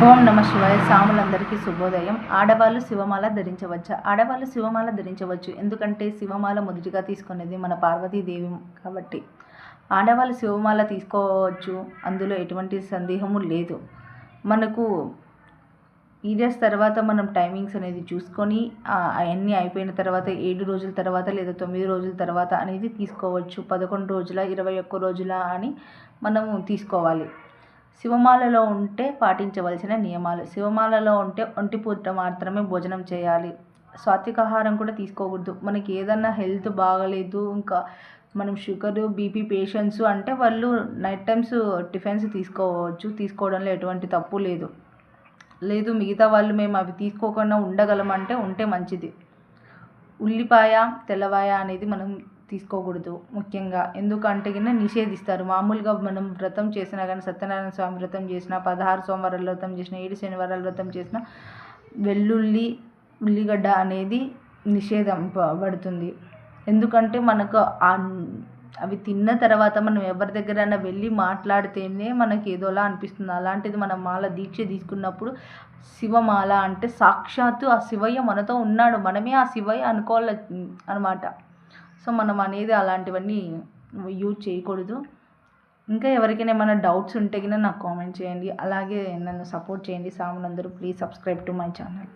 ఓం నమ శివాయ. సాములందరికీ శుభోదయం. ఆడవాళ్ళు శివమాల ధరించవచ్చా? ఆడవాళ్ళు శివమాల ధరించవచ్చు. ఎందుకంటే శివమాల మొదటిగా తీసుకునేది మన పార్వతీదేవి కాబట్టి ఆడవాళ్ళు శివమాల తీసుకోవచ్చు. అందులో ఎటువంటి సందేహము లేదు. మనకు పీరియడ్స్ తర్వాత మనం టైమింగ్స్ అనేది చూసుకొని అవన్నీ అయిపోయిన తర్వాత 7 రోజుల తర్వాత లేదా 9 రోజుల తర్వాత అనేది తీసుకోవచ్చు. 11 రోజుల 21 రోజుల అని మనము తీసుకోవాలి. శివమాలలో ఉంటే పాటించవలసిన నియమాలు. శివమాలలో ఉంటే ఒంటి పూట మాత్రమే భోజనం చేయాలి. సాత్వికాహారం కూడా తీసుకోకూడదు. మనకి ఏదన్నా హెల్త్ బాగలేదు, ఇంకా మనం షుగరు బీపీ పేషెంట్స్ అంటే వాళ్ళు నైట్ టైమ్స్ టిఫిన్స్ తీసుకోవచ్చు. తీసుకోవడంలో ఎటువంటి తప్పు లేదు. మిగతా వాళ్ళు మేము అవి తీసుకోకుండా ఉండగలమంటే ఉంటే మంచిది. ఉల్లిపాయ తెల్లవాయ అనేది మనం తీసుకోకూడదు ముఖ్యంగా. ఎందుకంటే నిషేధిస్తారు. మామూలుగా మనం వ్రతం చేసినా కానీ, సత్యనారాయణ స్వామి వ్రతం చేసినా, 16 సోమవారాల వ్రతం చేసినా, 7 శనివారాల వ్రతం చేసినా ఉల్లిగడ్డ అనేది నిషేధింపబడుతుంది. ఎందుకంటే మనకు అవి తిన్న తర్వాత మనం ఎవరి దగ్గరైనా వెళ్ళి మాట్లాడితేనే మనకి ఏదోలా అనిపిస్తుంది. అలాంటిది మనం మాల దీక్ష తీసుకున్నప్పుడు శివమాల అంటే సాక్షాత్తు ఆ శివయ్య మనతో ఉన్నాడు, మనమే ఆ శివయ్య అనుకోవాలి అనమాట. సో మనం అనేది అలాంటివన్నీ యూజ్ చేయకూడదు. ఇంకా ఎవరికైనా ఏమైనా డౌట్స్ ఉంటే నాకు కామెంట్ చేయండి. అలాగే నన్ను సపోర్ట్ చేయండి. సాములందరూ please subscribe to my channel.